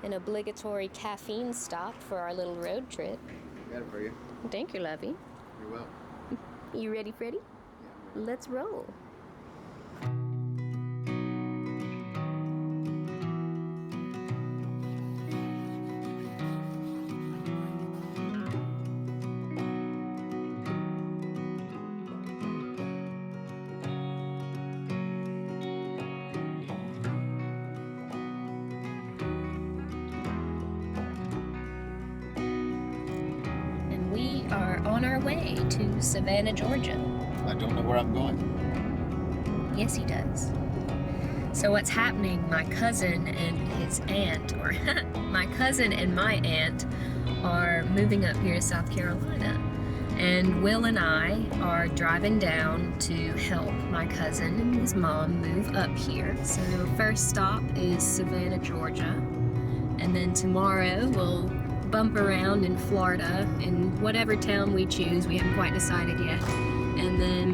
An obligatory caffeine stop for our little road trip. Got it for you. Thank you, lovey. You're welcome. You ready, Freddie? Yeah. Let's roll. We are on our way to Savannah, Georgia. I don't know where I'm going. Yes, he does. So what's happening, my cousin and his aunt, or my cousin and my aunt are moving up here to South Carolina. And Will and I are driving down to help my cousin and his mom move up here. So first stop is Savannah, Georgia. And then tomorrow we'll bump around in Florida in whatever town we choose. We haven't quite decided yet. And then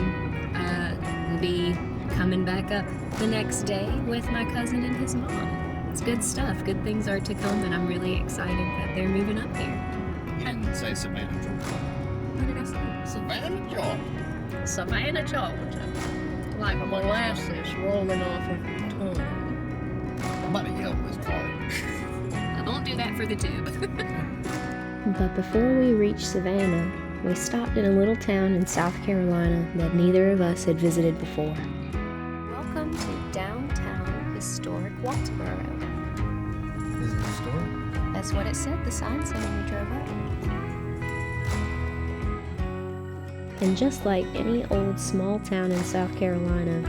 we'll be coming back up the next day with my cousin and his mom. It's good stuff. Good things are to come, and I'm really excited that they're moving up here. You didn't say Savannah, Georgia. What did I say? Savannah, Georgia. Savannah, Georgia. Like molasses rolling off of your tongue. Somebody yelled this part. I won't do that for the tube. But before we reached Savannah, we stopped in a little town in South Carolina that neither of us had visited before. Welcome to downtown historic Walterboro. Is it a store? That's what it said, the sign said when we drove up. And just like any old small town in South Carolina,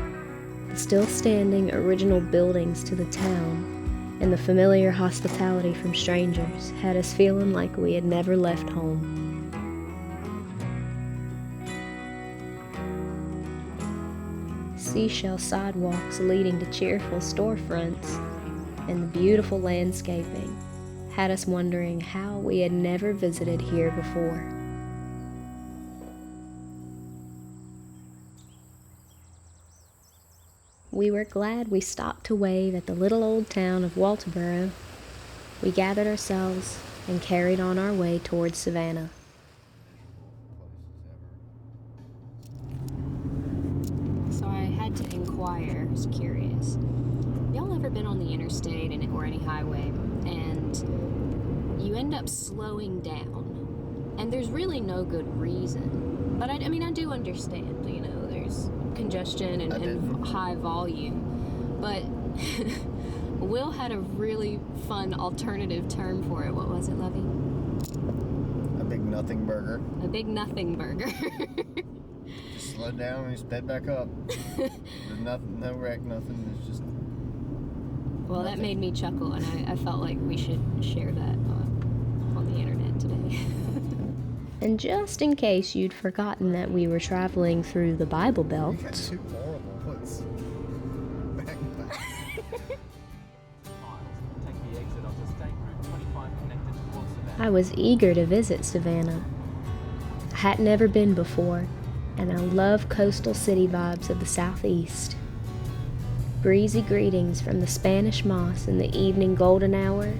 the still standing original buildings to the town and the familiar hospitality from strangers had us feeling like we had never left home. Seashell sidewalks leading to cheerful storefronts and the beautiful landscaping had us wondering how we had never visited here before. We were glad we stopped to wave at the little old town of Walterboro. We gathered ourselves and carried on our way towards Savannah. So I had to inquire, I was curious. Y'all ever been on the interstate or any highway and you end up slowing down? And there's really no good reason. But I do understand, there's congestion and high volume. But Will had a really fun alternative term for it. What was it, Lovey? A big nothing burger. A big nothing burger. Just slow down and sped back up. There's nothing, no wreck, nothing. It's just. Well, nothing. That made me chuckle, and I felt like we should share that on the internet today. And just in case you'd forgotten that we were traveling through the Bible Belt. You got two horrible ones. Back to back. I was eager to visit Savannah. I hadn't ever been before, and I love coastal city vibes of the southeast. Breezy greetings from the Spanish moss in the evening golden hour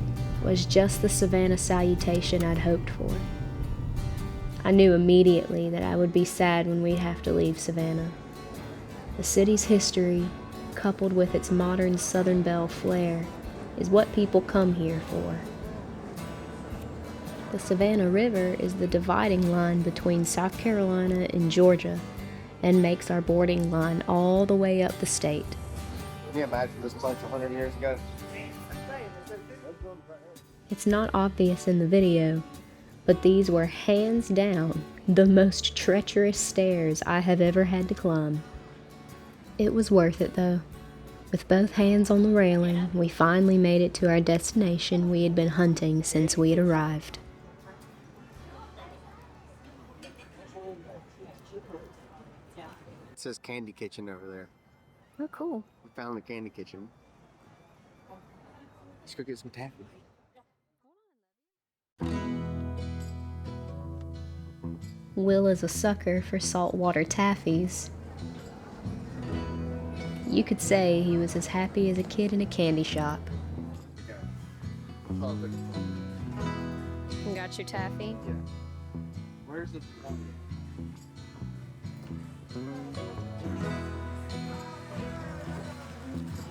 was just the Savannah salutation I'd hoped for. I knew immediately that I would be sad when we'd have to leave Savannah. The city's history, coupled with its modern Southern Belle flair, is what people come here for. The Savannah River is the dividing line between South Carolina and Georgia and makes our boarding line all the way up the state. Can you imagine this place 100 years ago? It's not obvious in the video, but these were hands down the most treacherous stairs I have ever had to climb. It was worth it though. With both hands on the railing, we finally made it to our destination we had been hunting since we had arrived. It says Candy Kitchen over there. Oh, cool. We found the Candy Kitchen. Let's go get some taffy. Will is a sucker for saltwater taffies. You could say he was as happy as a kid in a candy shop. You got your taffy? Yeah. Where's the...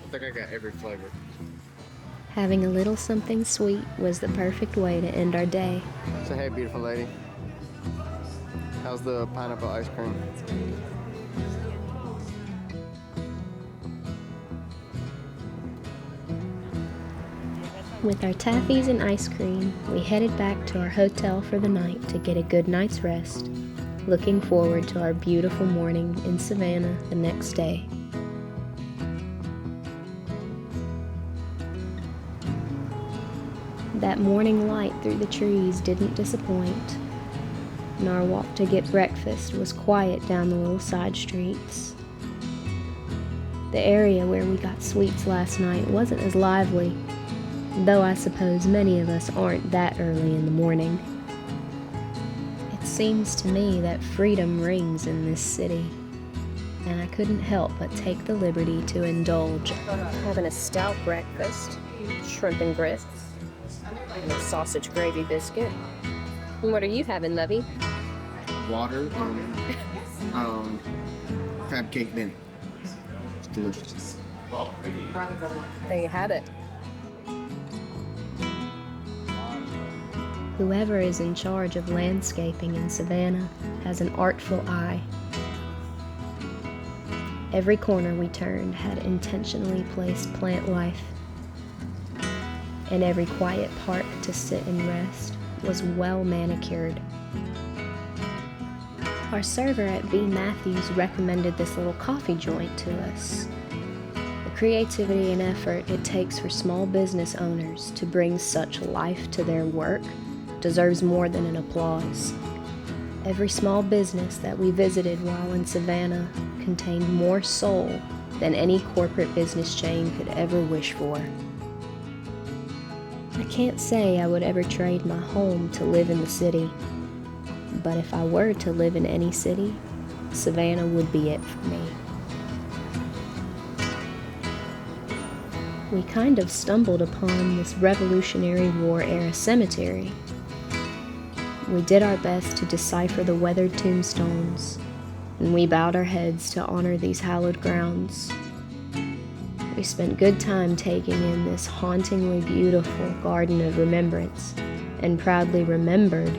I think I got every flavor. Having a little something sweet was the perfect way to end our day. So hey, beautiful lady. How's the pineapple ice cream? With our taffies and ice cream, we headed back to our hotel for the night to get a good night's rest, looking forward to our beautiful morning in Savannah the next day. That morning light through the trees didn't disappoint, and our walk to get breakfast was quiet down the little side streets. The area where we got sweets last night wasn't as lively, though I suppose many of us aren't that early in the morning. It seems to me that freedom rings in this city, and I couldn't help but take the liberty to indulge. Having a stout breakfast, shrimp and grits, and a sausage gravy biscuit. And what are you having, Lovey? Water and crab cake Benny. It's delicious. There you have it. Whoever is in charge of landscaping in Savannah has an artful eye. Every corner we turned had intentionally placed plant life, and every quiet park to sit and rest was well manicured. Our server at B. Matthews recommended this little coffee joint to us. The creativity and effort it takes for small business owners to bring such life to their work deserves more than an applause. Every small business that we visited while in Savannah contained more soul than any corporate business chain could ever wish for. I can't say I would ever trade my home to live in the city, but if I were to live in any city, Savannah would be it for me. We kind of stumbled upon this Revolutionary War era cemetery. We did our best to decipher the weathered tombstones, and we bowed our heads to honor these hallowed grounds. We spent good time taking in this hauntingly beautiful garden of remembrance, and proudly remembered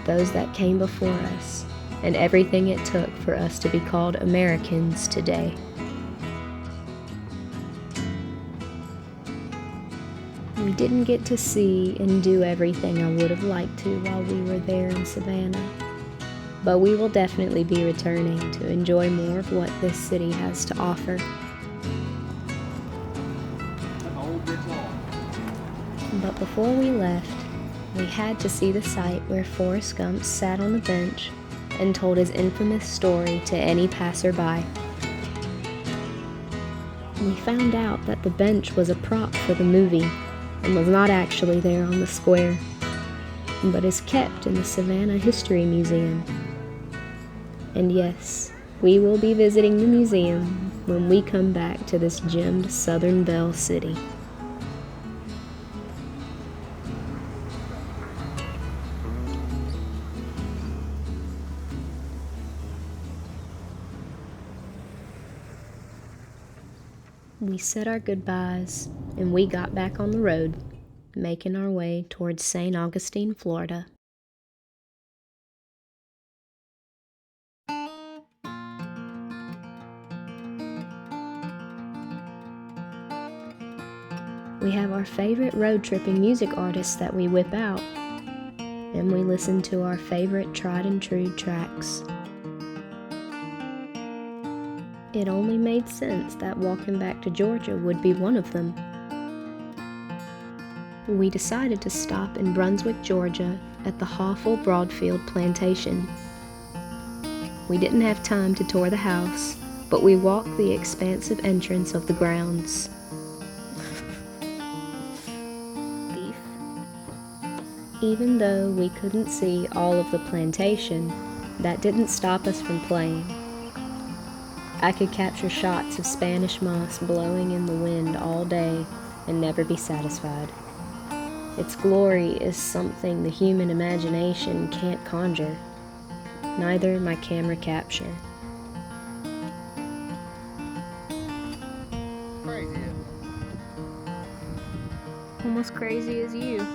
those that came before us, and everything it took for us to be called Americans today. We didn't get to see and do everything I would have liked to while we were there in Savannah, but we will definitely be returning to enjoy more of what this city has to offer. But before we left, we had to see the site where Forrest Gump sat on the bench and told his infamous story to any passerby. We found out that the bench was a prop for the movie and was not actually there on the square, but is kept in the Savannah History Museum. And yes, we will be visiting the museum when we come back to this gemmed Southern Belle City. We said our goodbyes, and we got back on the road, making our way towards St. Augustine, Florida. We have our favorite road tripping music artists that we whip out, and we listen to our favorite tried and true tracks. It only made sense that walking back to Georgia would be one of them. We decided to stop in Brunswick, Georgia at the Hawful Broadfield Plantation. We didn't have time to tour the house, but we walked the expansive entrance of the grounds. Beef. Even though we couldn't see all of the plantation, that didn't stop us from playing. I could capture shots of Spanish moss blowing in the wind all day and never be satisfied. Its glory is something the human imagination can't conjure, neither my camera capture. Crazy. Almost crazy as you.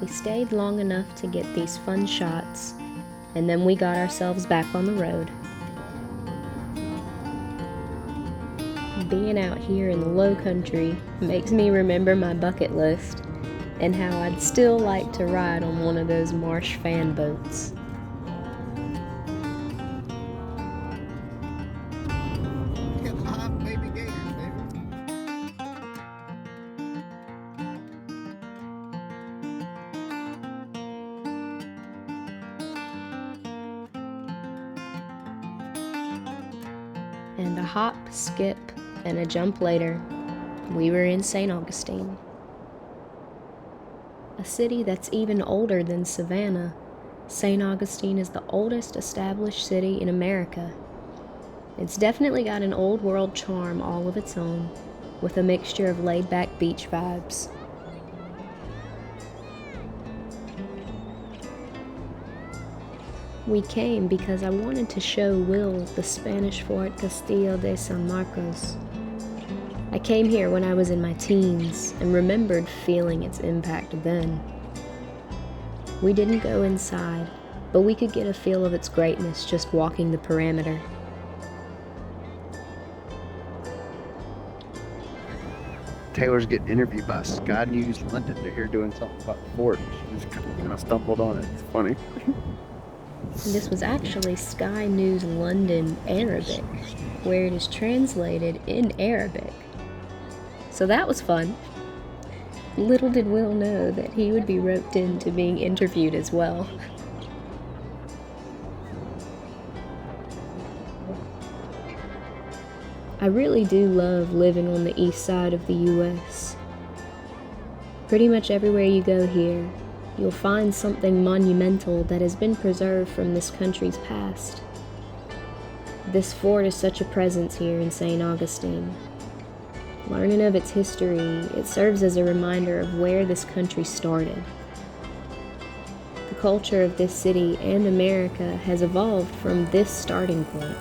We stayed long enough to get these fun shots, and then we got ourselves back on the road. Being out here in the low country makes me remember my bucket list and how I'd still like to ride on one of those marsh fan boats. Live baby gators, baby. And a hop, skip, and a jump later, we were in St. Augustine. A city that's even older than Savannah, St. Augustine is the oldest established city in America. It's definitely got an old world charm all of its own, with a mixture of laid-back beach vibes. We came because I wanted to show Will the Spanish Fort Castillo de San Marcos. I came here when I was in my teens and remembered feeling its impact then. We didn't go inside, but we could get a feel of its greatness just walking the perimeter. Taylor's getting interviewed by Sky News London. They're here doing something about the fort. She just kind of stumbled on it. It's funny. And this was actually Sky News London Arabic, where it is translated in Arabic. So that was fun. Little did Will know that he would be roped into being interviewed as well. I really do love living on the east side of the US. Pretty much everywhere you go here, you'll find something monumental that has been preserved from this country's past. This fort is such a presence here in St. Augustine. Learning of its history, it serves as a reminder of where this country started. The culture of this city and America has evolved from this starting point.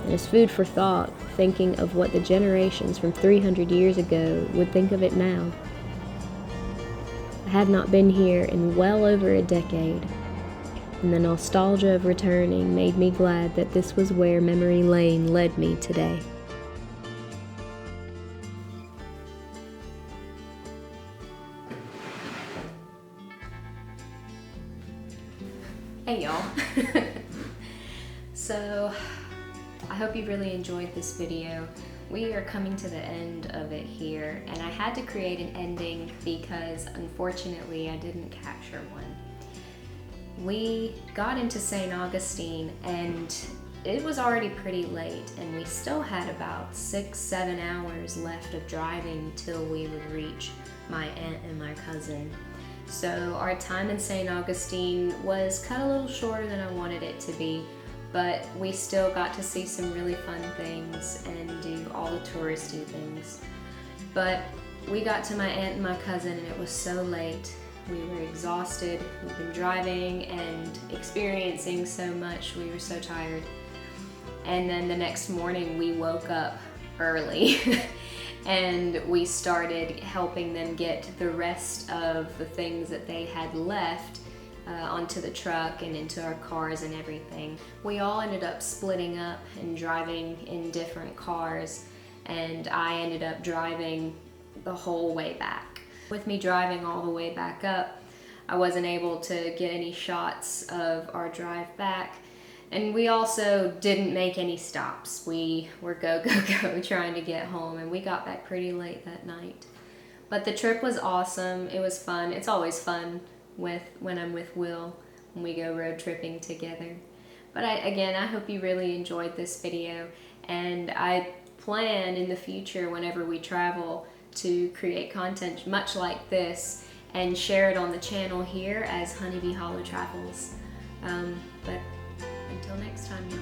And it's food for thought, thinking of what the generations from 300 years ago would think of it now. I had not been here in well over a decade, and the nostalgia of returning made me glad that this was where memory lane led me today. Hey y'all. So, I hope you really enjoyed this video. We are coming to the end of it here, and I had to create an ending because unfortunately I didn't capture one. We got into St. Augustine and it was already pretty late, and we still had about 6-7 hours left of driving till we would reach my aunt and my cousin. So our time in St. Augustine was cut a little shorter than I wanted it to be, but we still got to see some really fun things and do all the touristy things. But we got to my aunt and my cousin and it was so late. We were exhausted. We've been driving and experiencing so much. We were so tired. And then the next morning we woke up early and we started helping them get the rest of the things that they had left onto the truck and into our cars and everything. We all ended up splitting up and driving in different cars, and I ended up driving the whole way back. With me driving all the way back up, I wasn't able to get any shots of our drive back, and we also didn't make any stops. We were go trying to get home, and we got back pretty late that night. But the trip was awesome. It was fun. It's always fun when I'm with Will, when we go road tripping together. But I hope you really enjoyed this video, and I plan in the future whenever we travel to create content much like this and share it on the channel here as Honeybee Hollow Travels. But until next time, y'all.